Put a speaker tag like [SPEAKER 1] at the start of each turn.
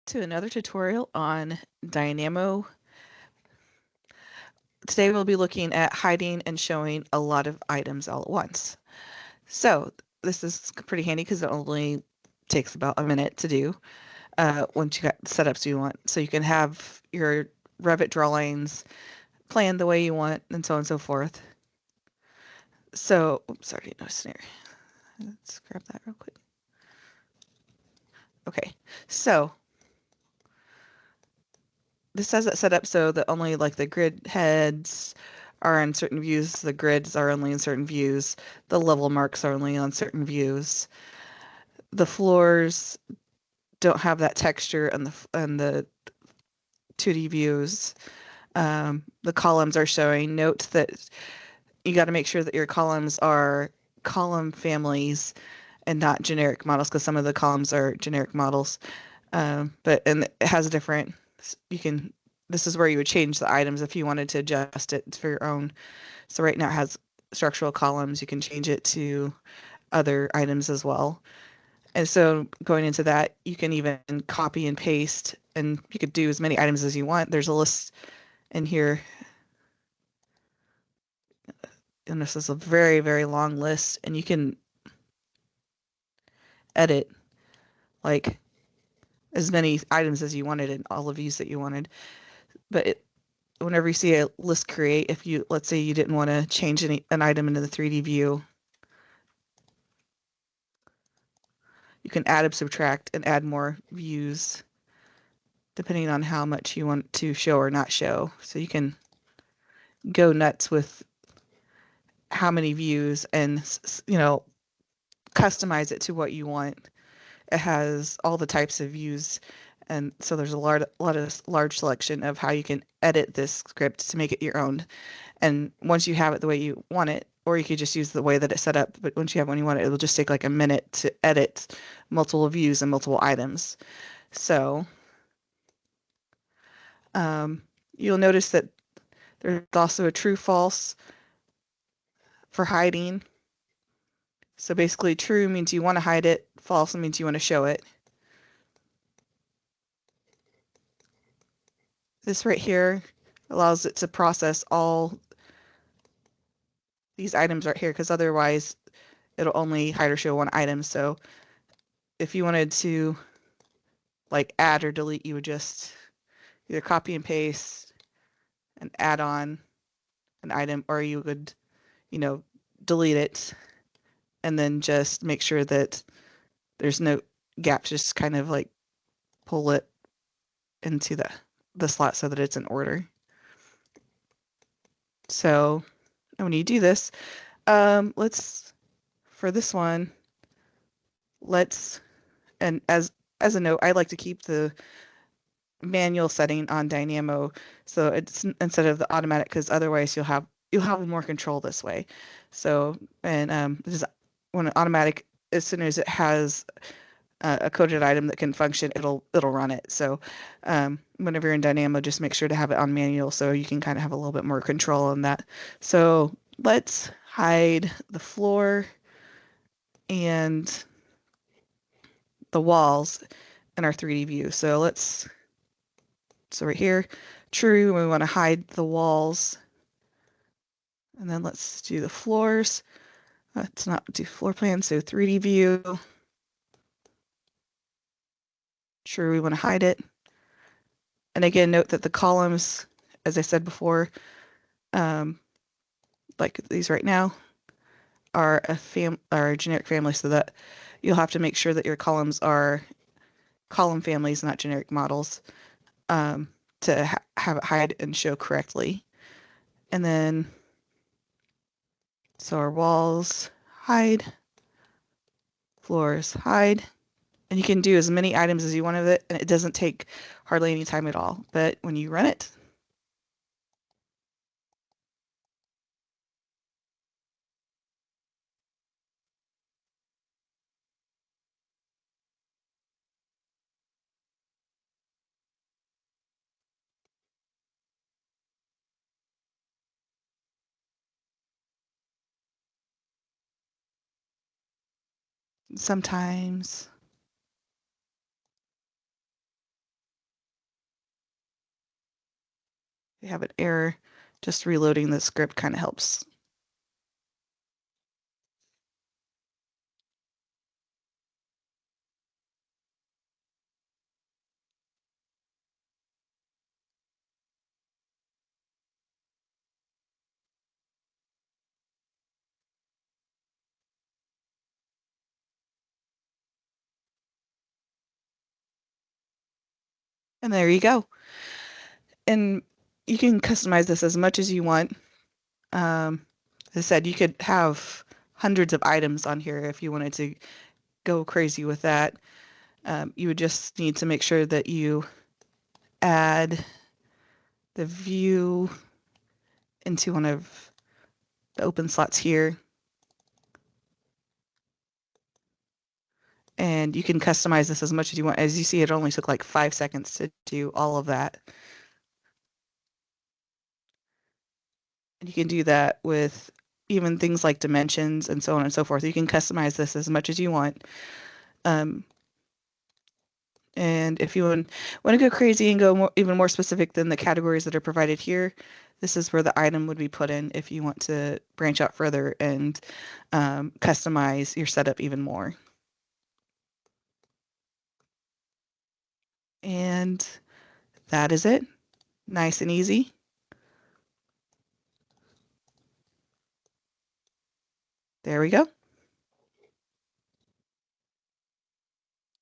[SPEAKER 1] To another tutorial on Dynamo. Today we'll be looking at hiding and showing a lot of items all at once. So this is pretty handy because it only takes about a minute to do once you got the setups you want. So you can have your Revit drawings planned the way you want and so on and so forth. So, oops, sorry, no snare. Let's grab that real quick. Okay, so this has it set up so that only like the grid heads are in certain views, the grids are only in certain views, the level marks are only on certain views. The floors don't have that texture and the 2D views. The columns are showing. Note that you got to make sure that your columns are column families and not generic models because some of the columns are generic models. And it has a different, you can, this is where you would change the items if you wanted to adjust it for your own. So right now it has structural columns. You can change it to other items as well. And so going into that, you can even copy and paste, and you could do as many items as you want. There's a list in here, and this is a very, very long list, and you can edit like as many items as you wanted in all the views that you wanted. But whenever you see a list create, if you, let's say you didn't want to change an item into the 3D view, you can add and subtract and add more views depending on how much you want to show or not show. So you can go nuts with how many views and, customize it to what you want. It has all the types of views. And so there's a large selection of how you can edit this script to make it your own. And once you have it the way you want it, or you could just use the way that it's set up, but once you have it when you want it, it will just take like a minute to edit multiple views and multiple items. So you'll notice that there's also a true false for hiding. So basically true means you want to hide it, false means you want to show it. This right here allows it to process all these items right here because otherwise it'll only hide or show one item. So if you wanted to like add or delete, you would just either copy and paste and add on an item, or you would, delete it and then just make sure that there's no gaps, just kind of like pull it into the slot so that it's in order. So when you do this, for this one, and as a note, I like to keep the manual setting on Dynamo, so it's instead of the automatic, because otherwise you'll have more control this way. So, and this is when automatic, as soon as it has a coded item that can function, it'll run it. So whenever you're in Dynamo, just make sure to have it on manual so you can kind of have a little bit more control on that. So let's hide the floor and the walls in our 3D view. So right here, true, we want to hide the walls. And then let's do the floors. Let's not do floor plan, so 3D view. True, we want to hide it. And again, note that the columns, as I said before, like these right now, are a generic family, so that you'll have to make sure that your columns are column families, not generic models, to have it hide and show correctly. And then, so our walls hide, floors hide, and you can do as many items as you want of it, and it doesn't take hardly any time at all. But when you run it, sometimes you have an error, just reloading the script kind of helps. And there you go. And you can customize this as much as you want. As I said, you could have hundreds of items on here if you wanted to go crazy with that. You would just need to make sure that you add the view into one of the open slots here. And you can customize this as much as you want. As you see, it only took like 5 seconds to do all of that. And you can do that with even things like dimensions and so on and so forth. You can customize this as much as you want. And if you want to go crazy and go even more specific than the categories that are provided here, this is where the item would be put in if you want to branch out further and customize your setup even more. And that is it. Nice and easy. There we go.